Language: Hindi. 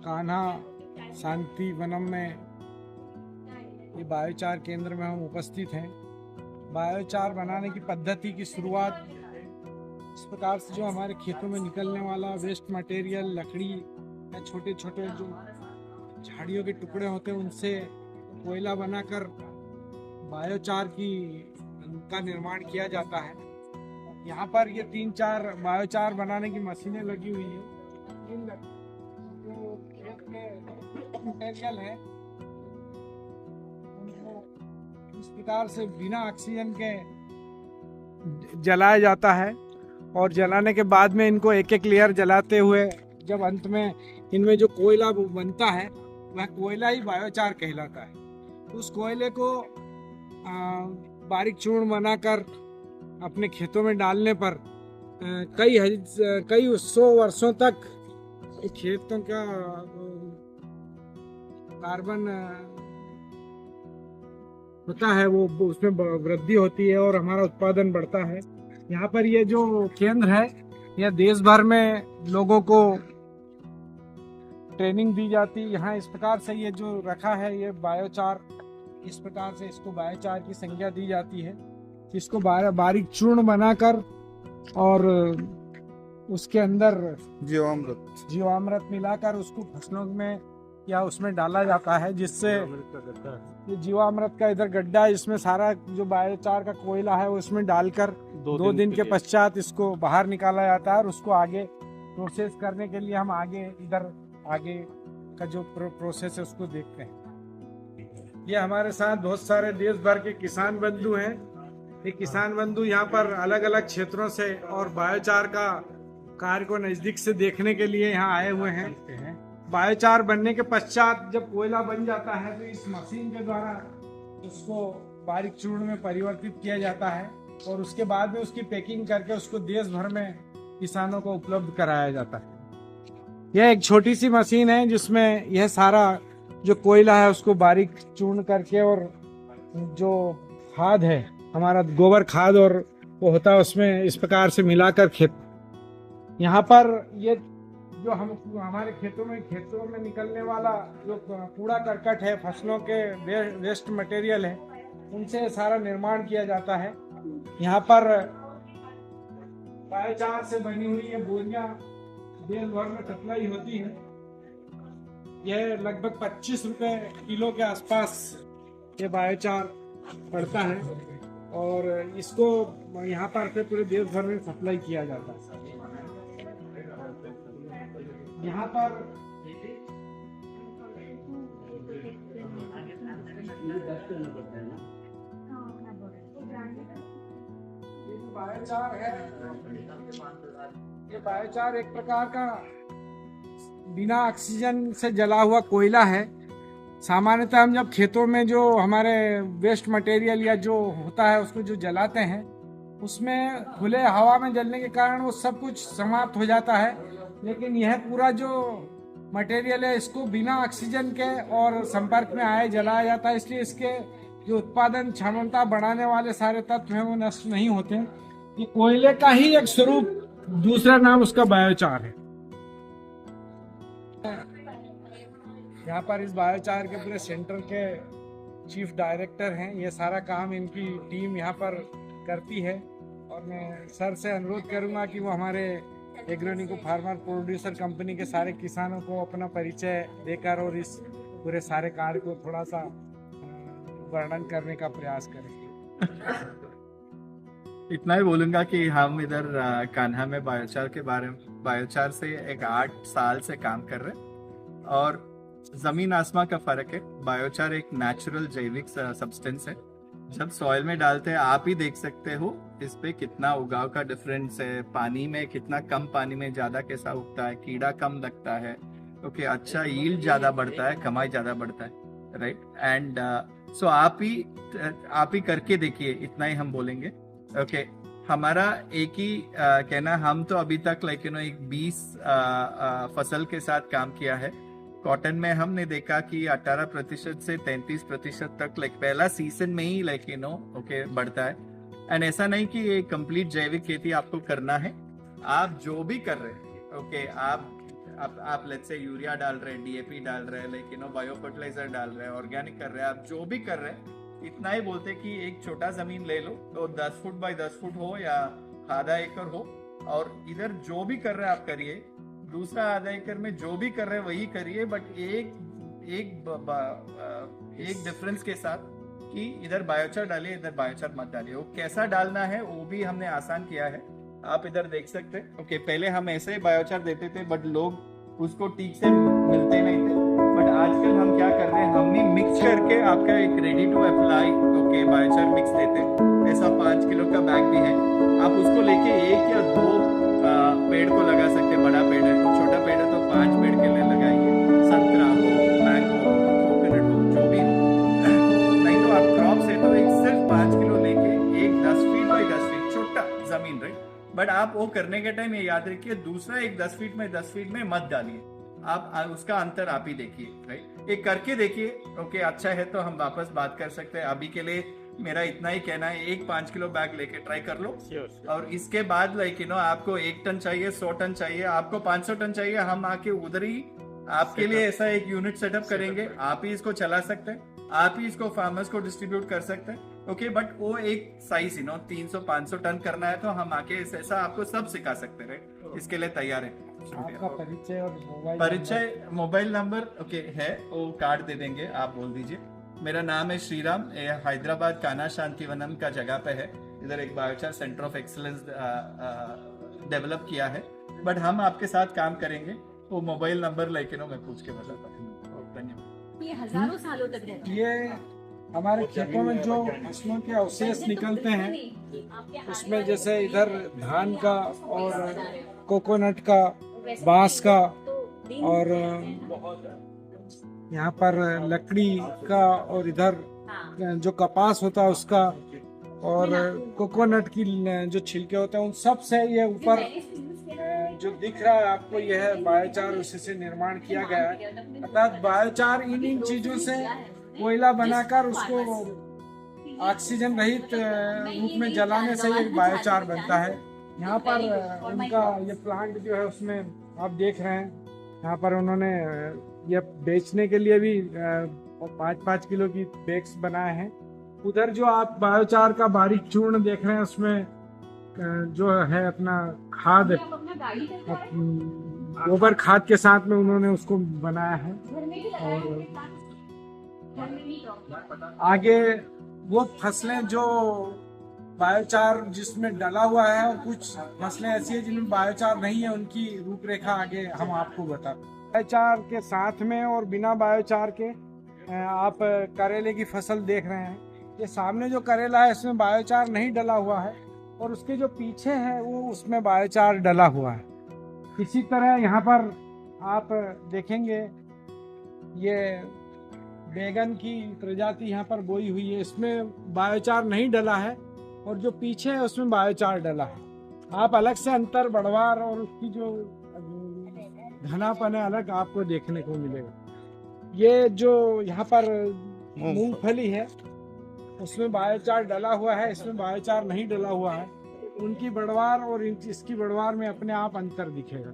कान्हा शांति वनम में ये बायोचार केंद्र में हम उपस्थित हैं। बायोचार बनाने की पद्धति की शुरुआत इस प्रकार से, जो हमारे खेतों में निकलने वाला वेस्ट मटेरियल, लकड़ी या छोटे छोटे जो झाड़ियों के टुकड़े होते हैं, उनसे कोयला बनाकर बायोचार का निर्माण किया जाता है। यहाँ पर ये 3-4 बायोचार बनाने की मशीनें लगी हुई है। जो खेत के मटेरियल है उनको इस प्रकार से बिना ऑक्सीजन के जलाया जाता है, और जलाने के बाद में इनको एक एक लेयर जलाते हुए जब अंत में इनमें जो कोयला बनता है वह कोयला ही बायोचार कहलाता है। उस कोयले को बारीक चूर्ण बनाकर अपने खेतों में डालने पर कई 100 वर्षों तक खेतों का कार्बन होता है, वो उसमें वृद्धि होती है और हमारा उत्पादन बढ़ता है। यहाँ पर ये जो केंद्र है, यह देश भर में लोगों को ट्रेनिंग दी जाती है। यहाँ इस प्रकार से ये जो रखा है, ये बायोचार, इस प्रकार से इसको बायोचार की संज्ञा दी जाती है। इसको बारीक चूर्ण बनाकर और उसके अंदर जीवामृत मिलाकर उसको फसलों में या उसमें डाला जाता है, जिससे ये जीवामृत का इधर गड्ढा है, इसमें सारा जो बायोचार का कोयला है उसमें डालकर 2 दिन के पश्चात इसको बाहर निकाला जाता है, और उसको आगे प्रोसेस करने के लिए हम आगे का जो प्रोसेस है उसको देखते हैं। ये हमारे साथ बहुत सारे देश भर के किसान बंधु हैं। ये किसान बंधु यहाँ पर अलग अलग क्षेत्रों से और बायोचार का कार्य को नजदीक से देखने के लिए यहाँ आए हुए हैं। बायोचार बनने के पश्चात जब कोयला बन जाता है तो इस मशीन के द्वारा उसको बारीक चूर्ण में परिवर्तित किया जाता है, और उसके बाद में उसकी पैकिंग करके उसको देश भर में किसानों को उपलब्ध कराया जाता है। यह एक छोटी सी मशीन है जिसमें यह सारा जो कोयला है उसको बारीक चूर्ण करके, और जो खाद है हमारा गोबर खाद और वो होता है उसमें इस प्रकार से मिलाकर यहाँ पर ये जो हमारे खेतों में निकलने वाला जो कूड़ा करकट है, फसलों के वेस्ट मटेरियल है, उनसे सारा निर्माण किया जाता है। यहाँ पर बायोचार से बनी हुई ये बोरियां देश भर में सप्लाई होती है। यह लगभग 25 रुपए किलो के आसपास ये बायोचार पड़ता है, और इसको यहाँ पर से पूरे देश भर में सप्लाई किया जाता है। यहाँ पर बायोचार है, ये बायोचार एक प्रकार का बिना ऑक्सीजन से जला हुआ कोयला है। सामान्यतः हम जब खेतों में जो हमारे वेस्ट मटेरियल या जो होता है उसको जो जलाते हैं, उसमें खुले हवा में जलने के कारण वो सब कुछ समाप्त हो जाता है, लेकिन यह पूरा जो मटेरियल है इसको बिना ऑक्सीजन के और संपर्क में आए जलाया जाता है, इसलिए इसके जो उत्पादन क्षमता बढ़ाने वाले सारे तत्व हैं वो नष्ट नहीं होते। ये कोयले का ही एक स्वरूप, दूसरा नाम उसका बायोचार है। यहाँ पर इस बायोचार के पूरे सेंटर के चीफ डायरेक्टर हैं, ये सारा काम इनकी टीम यहाँ पर करती है, और मैं सर से अनुरोध करूँगा कि वो हमारे एग्रोनिको फार्मर प्रोड्यूसर कंपनी के सारे किसानों को अपना परिचय देकर और इस पूरे सारे कार्य को थोड़ा सा वर्णन करने का प्रयास करें। इतना ही बोलूँगा कि हम इधर कान्हा में बायोचार से एक 8 साल से काम कर रहे हैं, और जमीन आसमां का फर्क है। बायोचार एक नेचुरल जैविक सब्सटेंस है। जब सॉइल में डालते हैं, आप ही देख सकते हो इस पे कितना उगाव का डिफरेंस है, पानी में कितना कम पानी में ज्यादा कैसा उगता है, कीड़ा कम लगता है, ओके, अच्छा यील्ड ज्यादा बढ़ता है, कमाई ज्यादा बढ़ता है, राइट। एंड सो आप ही करके देखिए, इतना ही हम बोलेंगे। ओके, हमारा एक ही कहना, हम तो अभी तक एक 20 फसल के साथ काम किया है। कॉटन में हमने देखा कि 18% से 33% तक पहला सीजन में ही ओके बढ़ता है। एंड ऐसा नहीं कि ये कंप्लीट जैविक खेती आपको करना है, आप जो भी कर रहे हैं, ओके, आप आप लेट्स से यूरिया डाल रहे हैं, डीएपी डाल रहे हैं, लाइक बायो फर्टिलाइजर डाल रहे हैं, ऑर्गेनिक कर रहे हैं, आप जो भी कर रहे हैं, इतना ही बोलते कि एक छोटा जमीन ले लो, तो 10 फुट बाय 10 फुट हो या आधा एकड़ हो, और इधर जो भी कर रहे हैं आप करिए, दूसरा आधा एकड़ में जो भी कर रहे हैं वही करिए, बट एक डिफरेंस के साथ कि इधर बायोचार डालिए, इधर बायोचार मत डालिए। वो कैसा डालना है वो भी हमने आसान किया है, आप इधर देख सकते हैं। ओके, पहले हम ऐसे ही बायोचार देते थे, बट लोग उसको ठीक से मिलते नहीं थे, बट आजकल हम क्या कर रहे हैं, हम भी मिक्स करके आपका एक ready to apply okay biochar mix देते हैं। ऐसा 5 किलो का बैग भी है, आप उसको लेके 1 या 2 पेड़ को लगा सकते हैं। बड़ा पेड़ है तो, छोटा पेड़ है तो 5 पेड़ के लिए लगाइए, संतरा हो, मैंगो हो, कोकोनट हो, जो भी हो। नहीं तो आप क्रॉप से तो एक सिर्फ 5 किलो लेके एक 10 फीट बाई 10 फीट छोटा जमीन रहे, बट आप वो करने के टाइम ये याद रखिए, दूसरा एक 10 फीट में 10 फीट में मत डालिए, आप उसका अंतर आप ही देखिए, राइट। एक करके देखिए, ओके अच्छा है तो हम वापस बात कर सकते हैं। अभी के लिए मेरा इतना ही कहना है, एक 5 किलो बैग लेके ट्राई कर लो, और इसके बाद लाइक आपको 1 टन चाहिए, 100 टन चाहिए, आपको 500 टन चाहिए, हम आके उधर ही आपके लिए ऐसा एक यूनिट सेटअप करेंगे, आप ही इसको चला सकते हैं, आप ही इसको फार्मर्स को डिस्ट्रीब्यूट कर सकते हैं। ओके, बट वो एक साइज 300-500 टन करना है तो हम आके ऐसा आपको सब सिखा सकते हैं, इसके लिए तैयार है। आपका परिचय और मोबाइल नंबर ओके है, वो कार्ड दे देंगे, आप बोल दीजिए। मेरा नाम है श्रीराम, ये हैदराबाद कान्हा शांतिवनम का जगह पे है, इधर एक biochar centre of excellence develop किया है, बट हम आपके साथ काम करेंगे। वो मोबाइल नंबर लेके मैं पूछ के बताता हूँ। धन्यवाद। ये हजारों सालों तक रहता है। ये हमारे खेतों में जो फसलों के अवशेष निकलते हैं, उसमें जैसे इधर धान का और कोकोनट का, बांस का, और यहाँ पर लकड़ी का, और इधर जो कपास होता है उसका, और कोकोनट की जो छिलके होते हैं, उन सब से ये ऊपर जो दिख रहा है आपको, यह है बायोचार, उसी से निर्माण किया गया है। अर्थात बायोचार इन चीजों से कोयला बनाकर उसको ऑक्सीजन रहित रूप में जलाने से एक बायोचार बनता है। यहाँ पर उनका ये प्लांट जो है उसमें आप देख रहे हैं, यहाँ पर उन्होंने ये बेचने के लिए भी 5-5 किलो की बैग्स बनाए हैं। उधर जो आप बायोचार का बारीक चूर्ण देख रहे हैं, उसमें जो है अपना खाद, गोबर खाद के साथ में उन्होंने उसको बनाया है। और आगे वो फसलें जो बायोचार जिसमें डला हुआ है, और कुछ फसलें ऐसी है जिनमें बायोचार नहीं है, उनकी रूपरेखा आगे हम आपको बताते हैं। बायोचार के साथ में और बिना बायोचार के आप करेले की फसल देख रहे हैं। ये सामने जो करेला है इसमें बायोचार नहीं डला हुआ है, और उसके जो पीछे है वो उसमें बायोचार डला हुआ है। इसी तरह यहाँ पर आप देखेंगे ये बैगन की प्रजाति यहाँ पर बोई हुई है, इसमें बायोचार नहीं डला है, और जो पीछे है उसमें बायोचार डला है। आप अलग से अंतर बढ़वार और उसकी जो घनापन है अलग आपको देखने को मिलेगा। ये जो यहाँ पर मूंगफली है उसमें बायोचार डला हुआ है, इसमें बायोचार नहीं डला हुआ है। उनकी बढ़वार और इसकी बढ़वार में अपने आप अंतर दिखेगा।